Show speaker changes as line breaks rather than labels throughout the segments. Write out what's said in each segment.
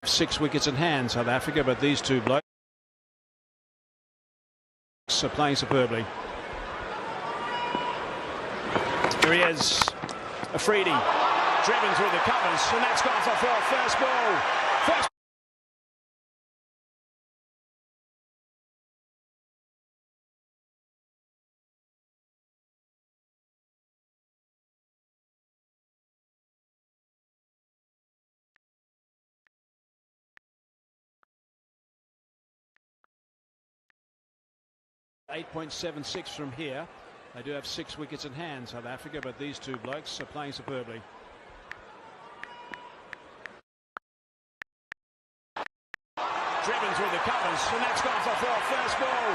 6 wickets in hand, South Africa, but these two blokes are playing superbly. Here he is, Afridi, driven through the covers, and that's gone for four. First ball. First. .76 from here. They do have 6 wickets in hand, South Africa, but these two blokes are playing superbly. Driven through the covers, and that's gone for four. First ball.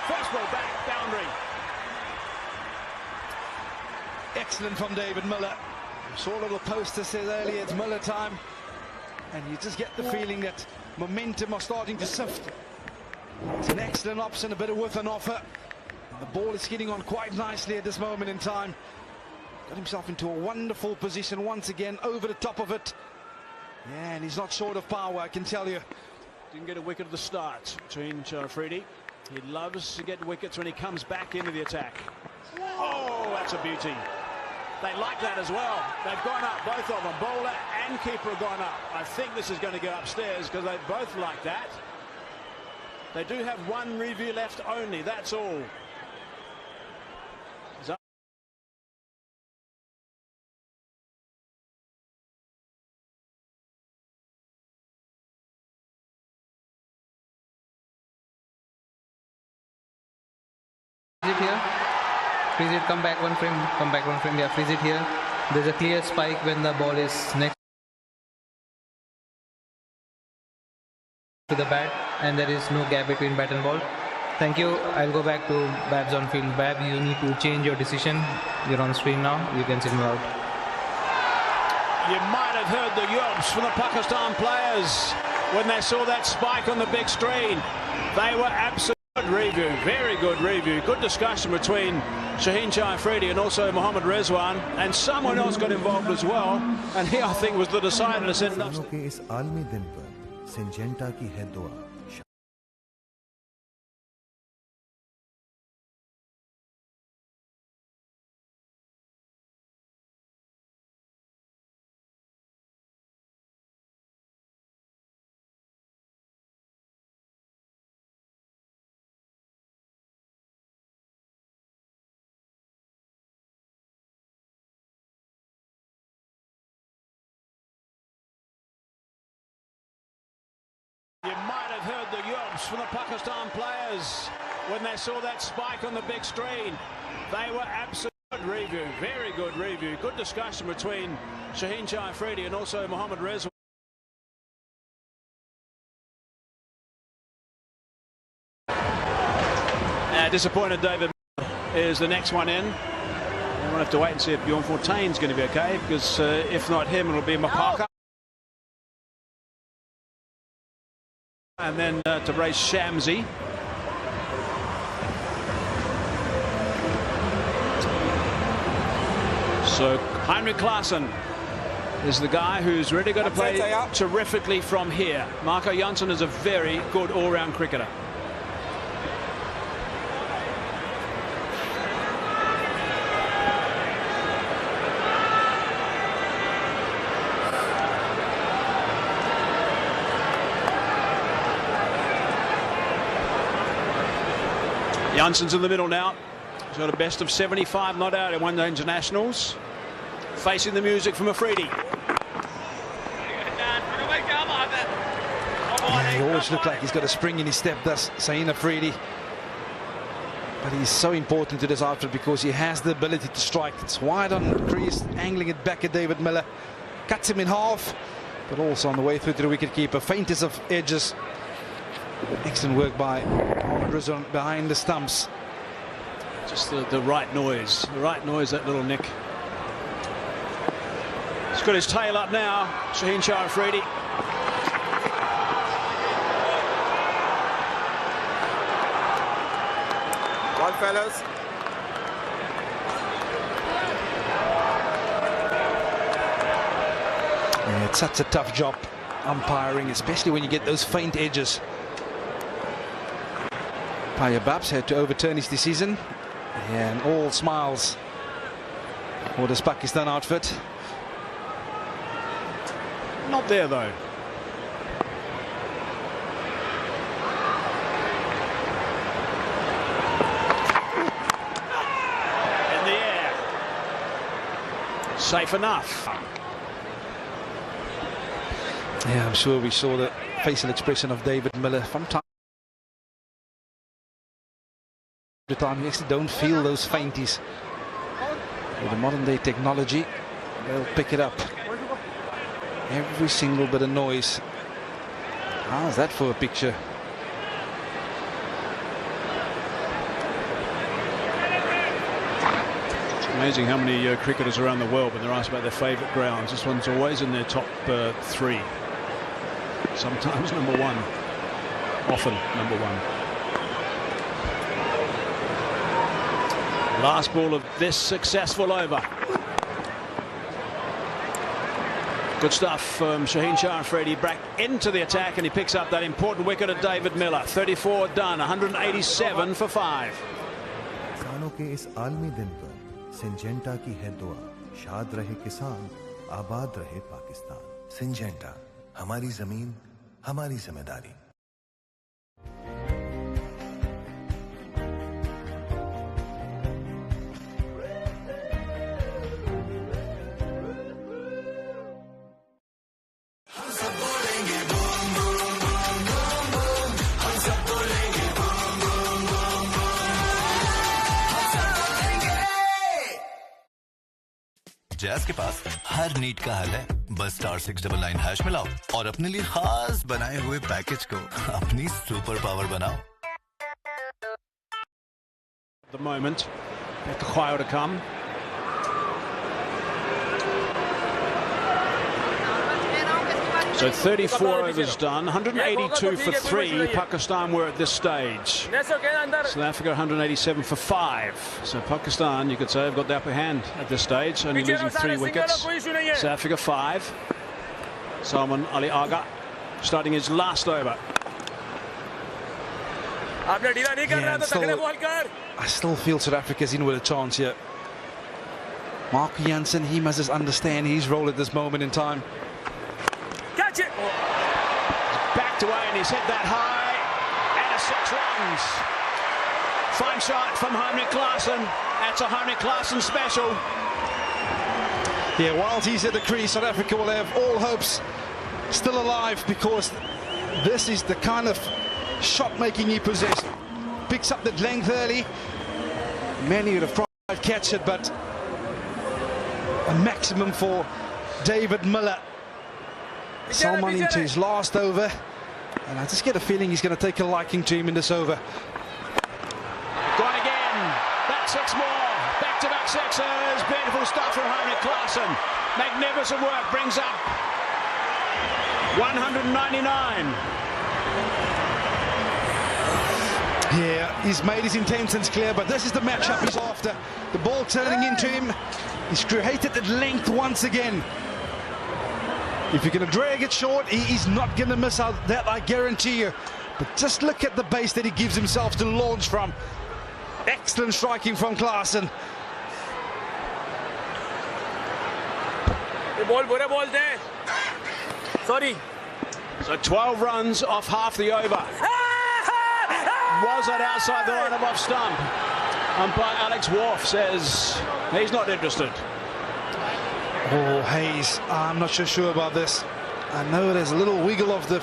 First ball back, boundary.
Excellent from David Miller. Saw a little poster says earlier it's Miller time, and you just get the feeling that momentum are starting to sift. It's an excellent option, a bit of with an offer. The ball is hitting on quite nicely at this moment in time. Got himself into a wonderful position once again, over the top of it. Yeah, and he's not short of power, I can tell you.
Didn't get a wicket at the start, Afridi. He loves to get wickets when he comes back into the attack. Oh, that's a beauty. They like that as well. They've gone up, both of them. Bowler and keeper have gone up. I think this is going to go upstairs because they both like that. They do have one review left only, that's all.
Freeze it here. Freeze it, come back one frame, yeah, freeze it here. There's a clear spike when the ball is next to the bat, and there is no gap between bat and ball. Thank you. I'll go back to Babs on field. Bab, you need to change your decision. You're on screen now. You can signal out.
You might have heard the yelps from the Pakistan players when they saw that spike on the big screen. They were absolutely good review, very good review. Good discussion between Shaheen Afridi and also Mohammad Rizwan, and someone else got involved as well, and he, I think, was the decider to send us.
Syngenta की है दुआ।
You might have heard the yelps from the Pakistan players when they saw that spike on the big screen. They were absolutely good review, very good review. Good discussion between Shaheen Afridi and also Mohammad Rizwan. Disappointed David is the next one in. We'll have to wait and see if Bjorn Fortuyn's going to be okay, because if not him, it'll be Mapaka. And then to brace Shamsi. So Heinrich Klaasen is the guy who's really going to play terrifically from here. Marco Jansen is a very good all-round cricketer. Jansen's in the middle now. He's got a best of 75 not out in one-day internationals. Facing the music from Afridi.
He always looks like he's got a spring in his step, does Shaheen Afridi. But he's so important to this outfit because he has the ability to strike. It's wide on the crease, angling it back at David Miller. Cuts him in half, but also on the way through to the wicketkeeper. Faintest of edges. Excellent work by Mohammad Rizwan behind the stumps.
Just the right noise. The right noise, that little nick. He's got his tail up now, Shaheen Afridi.
Well, fellas.
Yeah, it's such a tough job umpiring, especially when you get those faint edges. Paya Babs had to overturn his decision, and all smiles for this Pakistan outfit.
Not there though. In the air. Safe enough.
Yeah, I'm sure we saw the facial expression of David Miller from time to time. You actually don't feel those fainties. With the modern day technology, they'll pick it up. Every single bit of noise. How's that for a picture?
It's amazing how many cricketers around the world, when they're asked about their favourite grounds, this one's always in their top 3. Sometimes number 1. Often number 1. Last ball of this successful over. Good stuff from Shaheen Shah Afridi, back into the attack, and he picks up that important wicket of David Miller. 34 done, 187 for 5.
किसानों के इस आलमी दिन पर Syngenta की है दुआ, शाद रहे किसान, आबाद रहे पाकिस्तान। सिंजेंटा, हमारी जमीन, हमारी जिम्मेदारी।
जैज़ के पास हर नीड का हल है। बस *699# मिलाओ और अपने लिए खास बनाए हुए पैकेज को अपनी सुपर पावर बनाओ।
The moment, Khayo to come. So 34 overs done, 182 for 3. Pakistan were at this stage. South Africa 187 for 5. So Pakistan, you could say, have got the upper hand at this stage, only losing 3 wickets. South Africa 5. Salman Ali Agha starting his last over.
Yeah, I still feel South Africa's in with a chance here. Mark Jansen, he must just understand his role at this moment in time.
Catch it! Backed away and he's hit that high, and a 6 runs. Fine shot from Heinrich Klaasen. That's a Heinrich Klaasen special.
Yeah, whilst he's at the crease, South Africa will have all hopes still alive, because this is the kind of shot making he possessed. Picks up that length early. Many would have tried to catch it, but a maximum for David Miller. Salman into his last over, and I just get a feeling he's going to take a liking to him in this over.
Gone again. That's 6 more. Back-to-back sixes. Beautiful stuff from Heinrich Klaasen. Magnificent work. Brings up 199.
Yeah, he's made his intentions clear, but this is the matchup he's after. The ball turning into him. He's created that length once again. If you're going to drag it short, he is not going to miss out, that I guarantee you. But just look at the base that he gives himself to launch from. Excellent striking from Klaasen.
Sorry. So 12 runs off half the over. Was that outside the line of off stump? Umpire Alex Wharf says he's not interested.
Oh, Hayes, I'm not so sure about this. I know there's a little wiggle of the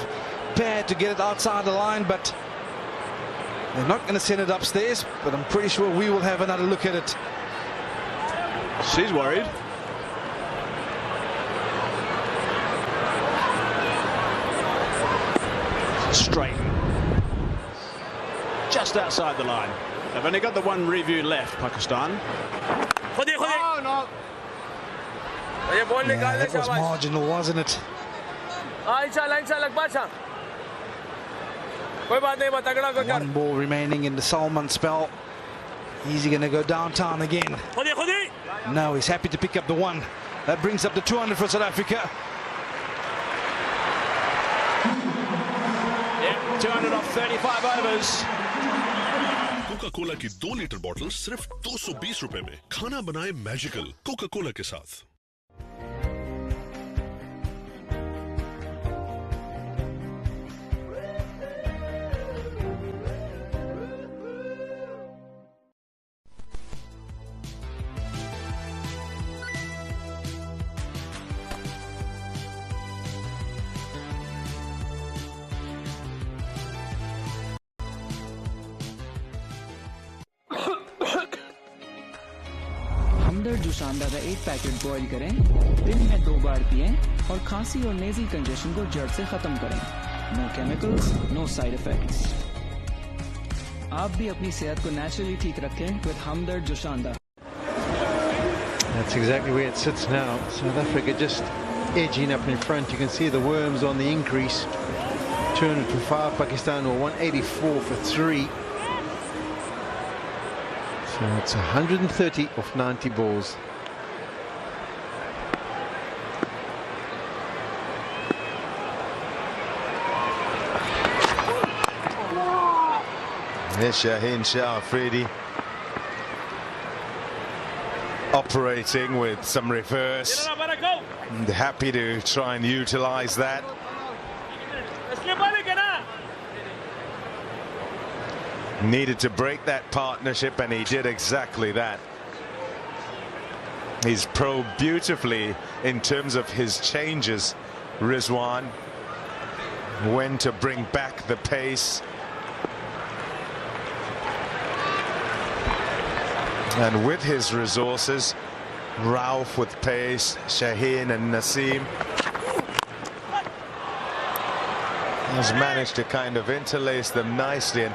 pad to get it outside the line, but they're not going to send it upstairs, but I'm pretty sure we will have another look at it.
She's worried. Straight. Just outside the line. They've only got the one review left, Pakistan.
Yeah, that was marginal, wasn't it? One ball remaining in the Salman spell. Is he going to go downtown again? No, he's happy to pick up the 1. That brings up the 200 for South Africa.
200 off 35 overs.
Coca Cola की 2 litre bottle सिर्फ 220 रुपए में। खाना बनाए magical Coca Cola के साथ।
हमदर्द जुशांदा का 1 packet boil करें, दिन में 2 बार पिएं और खांसी और नेज़ल कंजेशन को जड़ से खत्म करें। No chemicals, no side effects. आप भी अपनी सेहत को नेचुरली ठीक रखें with Hamdard Joshanda.
That's exactly where it sits now. South Africa just edging up in front. You can see the worms on the increase. 200 for 5, Pakistan or 184 for 3. So it's 130 of 90 balls.
There's Shaheen Shah Afridi operating with some reverse. And happy to try and utilize that. Needed to break that partnership, and he did exactly that. He's probed beautifully in terms of his changes, Rizwan. When to bring back the pace. And with his resources, Ralph with pace, Shaheen and Naseem has managed to kind of interlace them nicely and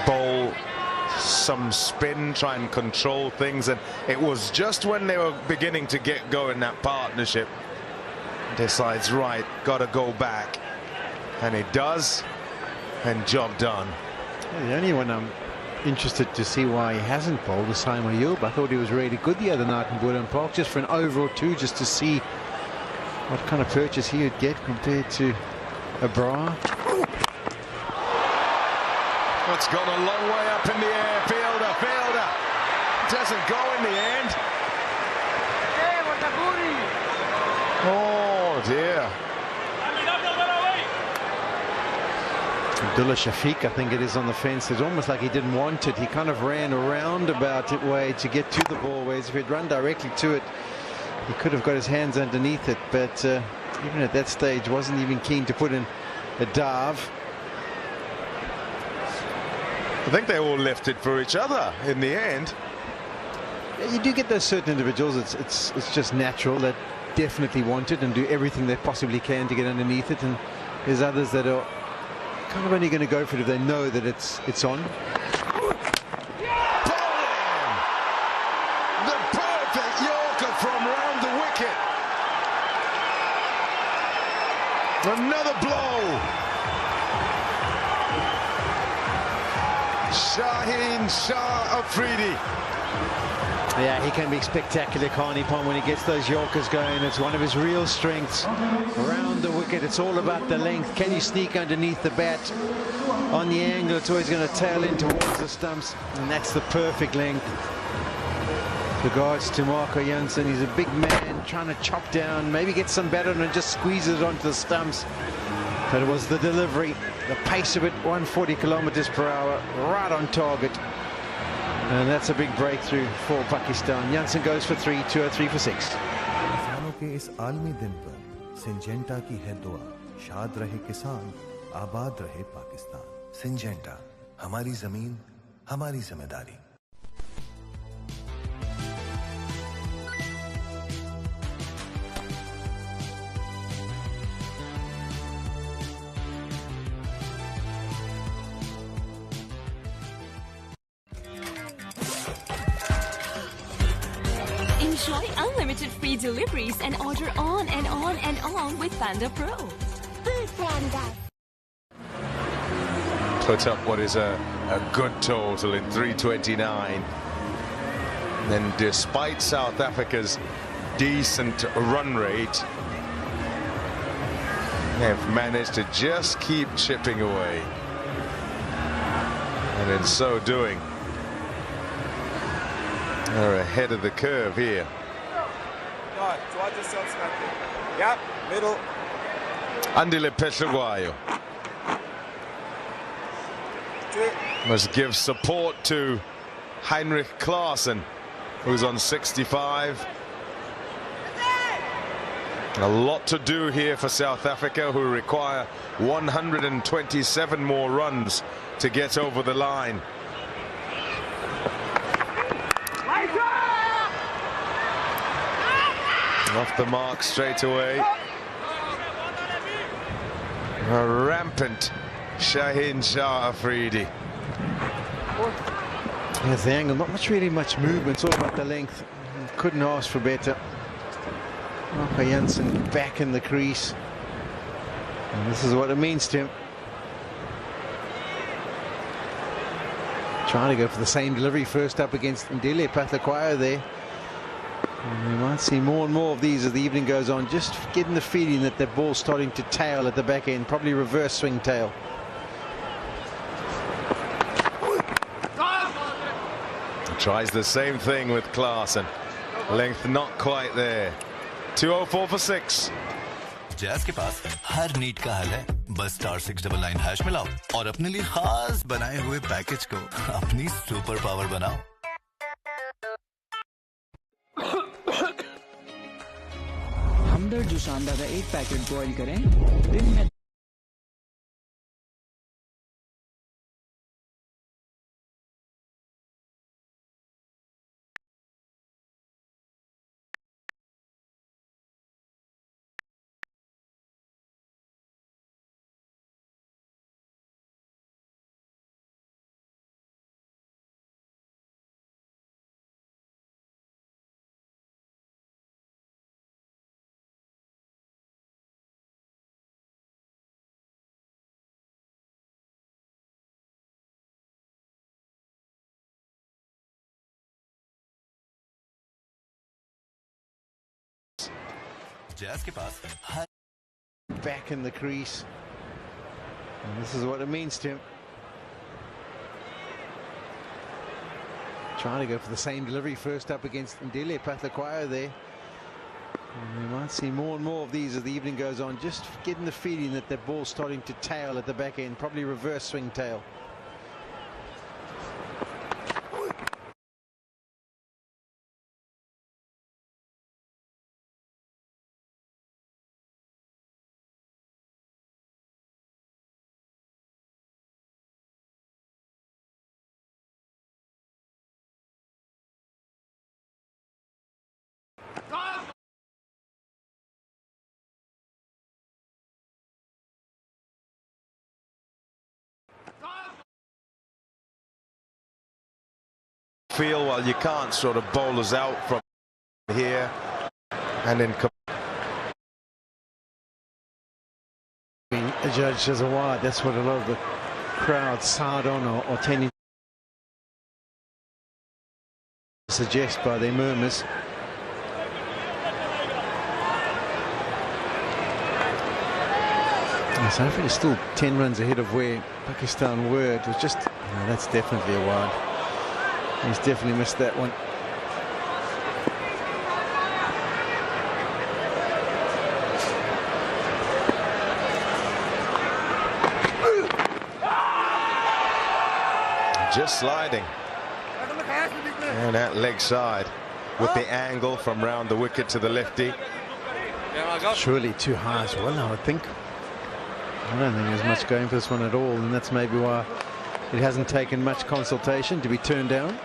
bowl some spin, try and control things. And it was just when they were beginning to get going, that partnership decides, right, gotta go back, and it does, and job done.
Yeah, the only one I'm interested to see why he hasn't bowled is Simon Ayub. I thought he was really good the other night in Woodland Park, just for an over or two, just to see what kind of purchase he would get compared to Abrar.
It's gone a long way up in the air. Fielder doesn't go in the end. Oh dear.
Abdullah Shafiq, I think it is, on the fence. It's almost like he didn't want it. He kind of ran a roundabout way to get to the ball, whereas if he'd run directly to it, he could have got his hands underneath it. But even at that stage, wasn't even keen to put in a dive.
I think they all left it for each other in the end.
Yeah, you do get those certain individuals. It's just natural that definitely want it and do everything they possibly can to get underneath it, and there's others that are kind of only going to go for it if they know that it's on.
Bowling! The perfect Yorker from round the wicket. Another blow. Shaheen Shah Afridi.
Yeah, he can be spectacular, Carney Pond, when he gets those Yorkers going. It's one of his real strengths. Around the wicket, it's all about the length. Can you sneak underneath the bat? On the angle, it's always going to tail in towards the stumps, and that's the perfect length. Regards to Marco Jansen, he's a big man trying to chop down, maybe get some batter and just squeeze it onto the stumps. But it was the delivery, the pace of it, 140 kilometers per hour, right on target. And that's a big breakthrough for Pakistan. Jansen goes for 3, 203 for 6.
किसानों के इस आलमी दिन पर Syngenta की है दुआ, शाद रहे किसान, आबाद रहे पाकिस्तान। सिंजेंटा, हमारी जमीन, हमारी जिम्मेदारी।
Enjoy unlimited free deliveries and order on and on and on with Panda Pro.
Put up what is a good total in 329. And despite South Africa's decent run rate, have managed to just keep chipping away. And in so doing, they're ahead of the curve here.
Yep, middle.
Andile Petroguayo must give support to Heinrich Klaassen, who's on 65. A lot to do here for South Africa, who require 127 more runs to get over the line. Off the mark straight away. A rampant Shaheen Shah Afridi.
Here's the angle. Not really much movement. It's all about the length. Couldn't ask for better. Marco Jansen back in the crease. And this is what it means to him. Trying to go for the same delivery first up against Ndile Patlakwayo there. And we might see more and more of these as the evening goes on. Just getting the feeling that the ball's starting to tail at the back end. Probably reverse swing tail.
Tries the same thing with Klaassen. Length not quite there. 204 for 6.
Jazz के पास हर need का हल है. बस *699# मिलाओ और अपने लिए खास बनाए हुए पैकेज को अपनी सुपर पावर बनाओ.
हमदर्द जो शानदार का एक पैकेट बॉईल करें दिन में
जैज़ के पास हर
back in the crease. And this is what it means to him. Trying to go for the same delivery first up against Ndile Patlakwayo there. And we might see more and more of these as the evening goes on. Just getting the feeling that the ball's starting to tail at the back end. Probably reverse swing tail.
Feel, well, you can't sort of bowl us out from here and then
A judge says a wide. That's what a lot of the crowd side on or tending to suggest by their murmurs. South Africa is still 10 runs ahead of where Pakistan were. It was just, no, that's definitely a wide. He's definitely missed that one.
just sliding. And that leg side with the angle from round the wicket to the lefty.
Surely too high as well, I would think. I don't think there's much going for this one at all, and that's maybe why it hasn't taken much consultation to be turned down.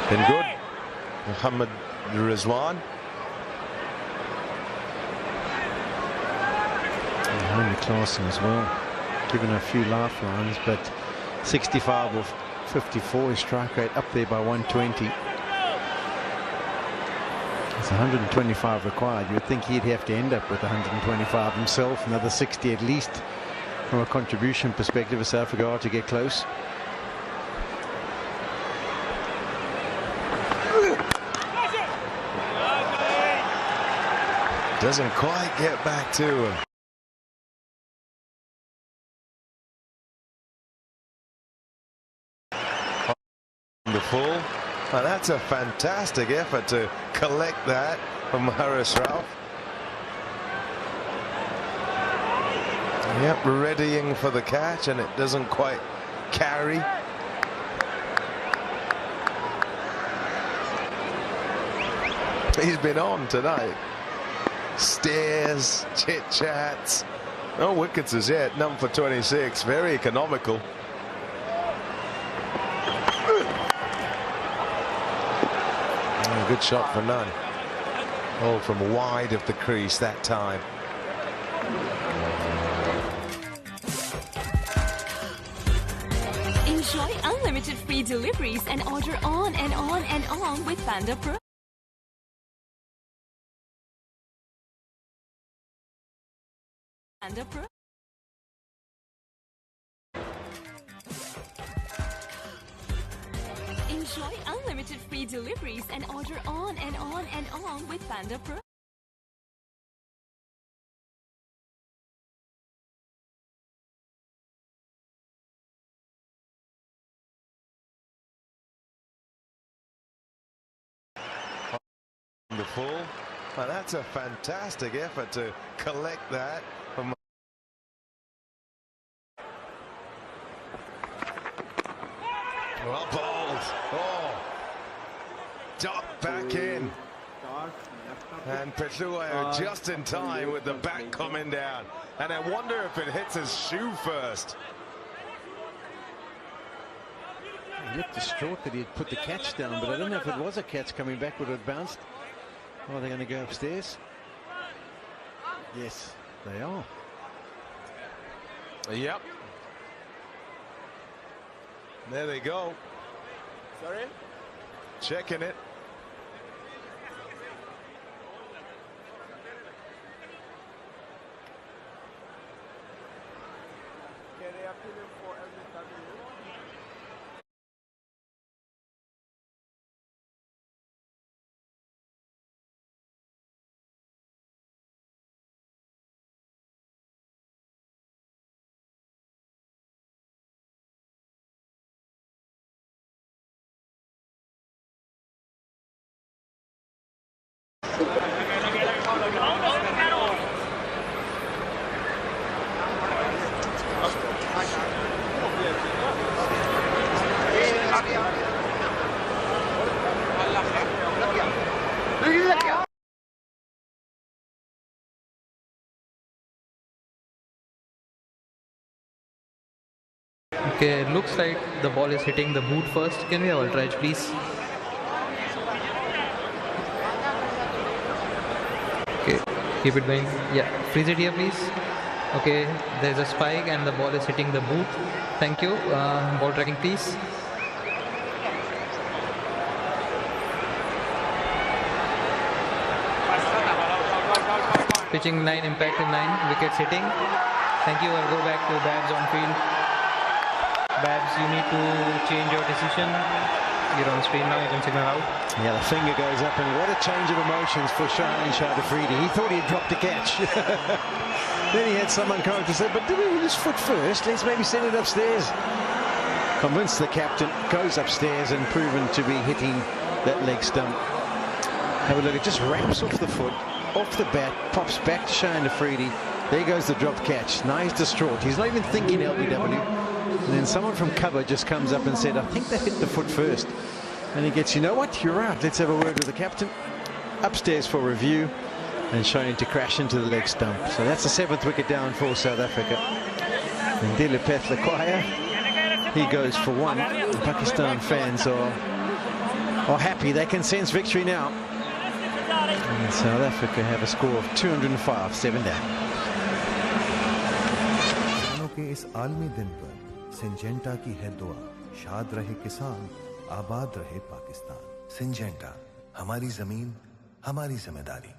Been good. Mohammad Rizwan.
Henry Klaassen as well, given a few lifelines, but 65 of 54, his strike rate up there by 120. It's 125 required. You'd think he'd have to end up with 125 himself, another 60 at least from a contribution perspective if South Africa are to get close.
Doesn't quite get back to him. The full. Now that's a fantastic effort to collect that from Haris Rauf. Yep, readying for the catch, and it doesn't quite carry. He's been on tonight. Stares, chit-chats. No wickets as yet, none for 26. Very economical. Good shot for none. All from wide of the crease that time.
Enjoy unlimited free deliveries and order on and on and on with Panda Pro. Panda Pro. Enjoy unlimited free deliveries and order on and on and on with Panda Pro.
The full. Now that's a fantastic effort to collect that from. Well bowled. Oh, ducked back in. And Petuayo just in time with the bat coming down. And I wonder if it hits his shoe first.
He looked distraught that he had put the catch down, but I don't know if it was a catch coming back, would it have bounced? Oh, they're going to go upstairs? Yes, they are.
Yep. There they go.
Sorry?
Checking it.
Okay, they appeal him for every time.
Okay, looks like the ball is hitting the boot first. Can we have ultra edge, please? Okay, keep it going. Yeah, freeze it here, please. Okay, there's a spike and the ball is hitting the boot. Thank you. Ball tracking, please. Pitching 9, impact in 9, wickets hitting. Thank you. I'll go back to Babs on field. Babs, you need to change your decision. You're on screen now, you can signal out.
Yeah, the finger goes up, and what a change of emotions for Shaheen Shah Afridi. He thought he'd dropped the catch. Then he had someone come up to say, but did we with his foot first? Let's maybe send it upstairs. Convinced the captain, goes upstairs and proven to be hitting that leg stump. Have a look, it just wraps off the foot, off the bat, pops back to Shaheen Afridi. There goes the drop catch. Now he's distraught. He's not even thinking LBW. And then someone from cover just comes up and said, I think they hit the foot first. And he gets, you know what, you're right, let's have a word with the captain. Upstairs for review, and Shaheen to crash into the leg stump. So that's the 7th wicket down for South Africa. And Dilipeth Lakwaya, he goes for 1. The Pakistan fans are happy. They can sense victory now. And South Africa have a score of 205, 7 down.
के इस आलमी दिन पर Syngenta की है दुआ, शाद रहे किसान, आबाद रहे पाकिस्तान। सिंजेंटा, हमारी जमीन, हमारी जिम्मेदारी।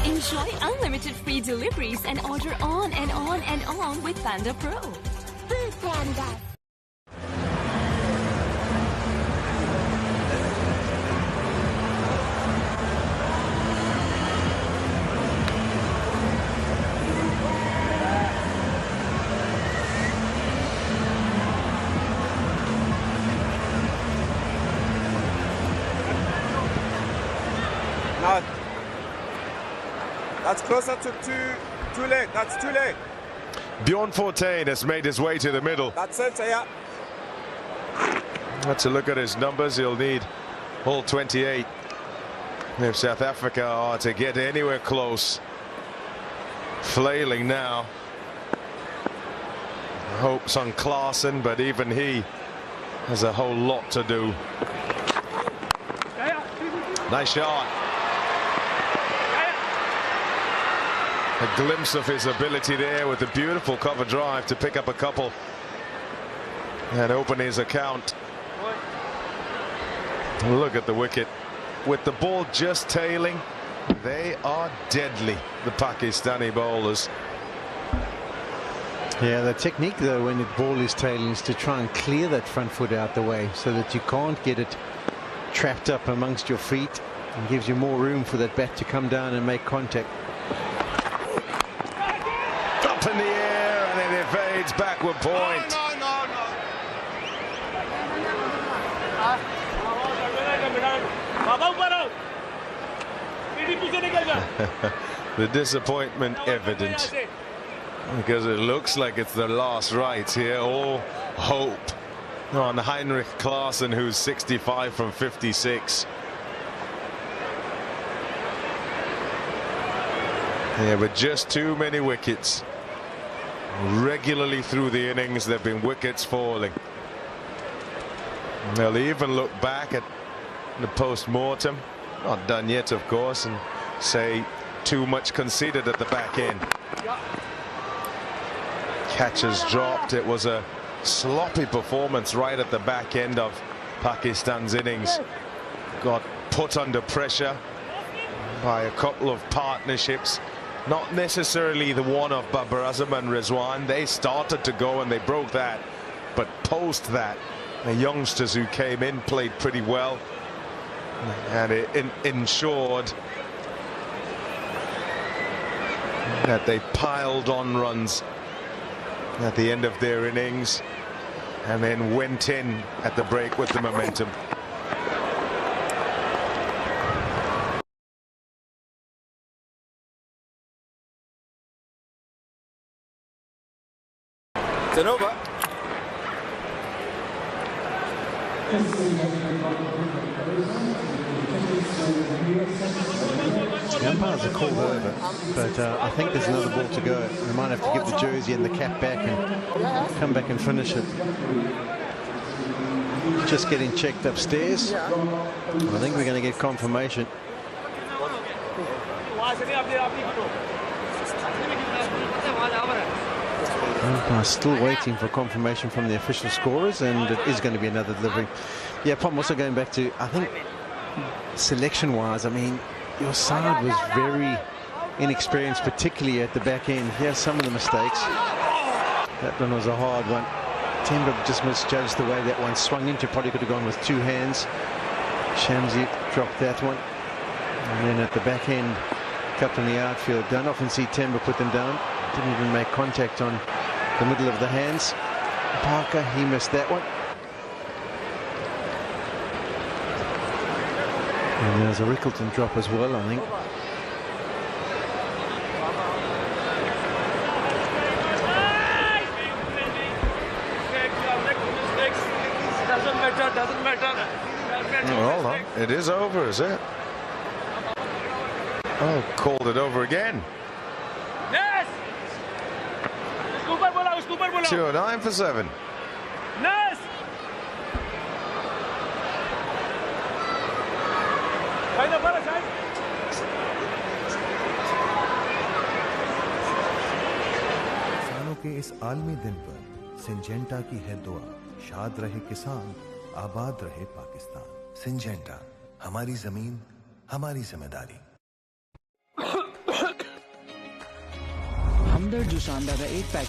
Enjoy unlimited free deliveries and order on and on and on with Panda Pro. Panda.
Now, that's closer to too late. That's too late.
Bjorn Fortain has made his way to the middle.
That's it, yeah.
Let's look at his numbers. He'll need all 28 if South Africa are to get anywhere close. Flailing now. Hopes on Klaasen, but even he has a whole lot to do. Nice shot. A glimpse of his ability there with a beautiful cover drive to pick up a couple and open his account. Look at the wicket. With the ball just tailing, they are deadly, the Pakistani bowlers.
Yeah, the technique though when the ball is tailing is to try and clear that front foot out the way so that you can't get it trapped up amongst your feet, and gives you more room for that bat to come down and make contact.
Up in the air and it evades backward point. The disappointment evident because it looks like it's the last rights here. All hope on Heinrich Klaasen, who's 65 from 56. Yeah, but just too many wickets. Regularly through the innings, there have been wickets falling. They'll even look back at the post-mortem, not done yet, of course, and say too much conceded at the back end. Catches dropped. It was a sloppy performance right at the back end of Pakistan's innings. Got put under pressure by a couple of partnerships. Not necessarily the one of Babar Azam and Rizwan. They started to go and they broke that. But post that, the youngsters who came in played pretty well. And it ensured that they piled on runs at the end of their innings and then went in at the break with the momentum.
It's an over.
The umpires are called over, but I think there's another ball to go. They might have to give the jersey and the cap back and come back and finish it. Just getting checked upstairs. I think we're going to get confirmation. Umpire's still waiting for confirmation from the official scorers, and it is going to be another delivery. Yeah, Pom, also going back to, I think, selection-wise, I mean, your side was very inexperienced, particularly at the back end. Here's some of the mistakes. That one was a hard one. Temba just misjudged the way that one swung into. Probably could have gone with two hands. Shamsi dropped that one. And then at the back end, cut in the outfield. Don't often see Temba put them down. Didn't even make contact on the middle of the hands. Parker, he missed that one. And there's a Rickleton drop as well, I think.
Doesn't matter.
Oh, hold on. It is over, is it? Oh, called it over again.
Yes!
209 for 7.
Nice. Final ball, Shahid.
किसानों के इस आलमी दिन पर Syngenta की है दुआ, शाद रहे किसान, आबाद रहे पाकिस्तान। सिंजेंटा, हमारी जमीन, हमारी जिम्मेदारी।
हमदर्द जो शानदार 8 पैक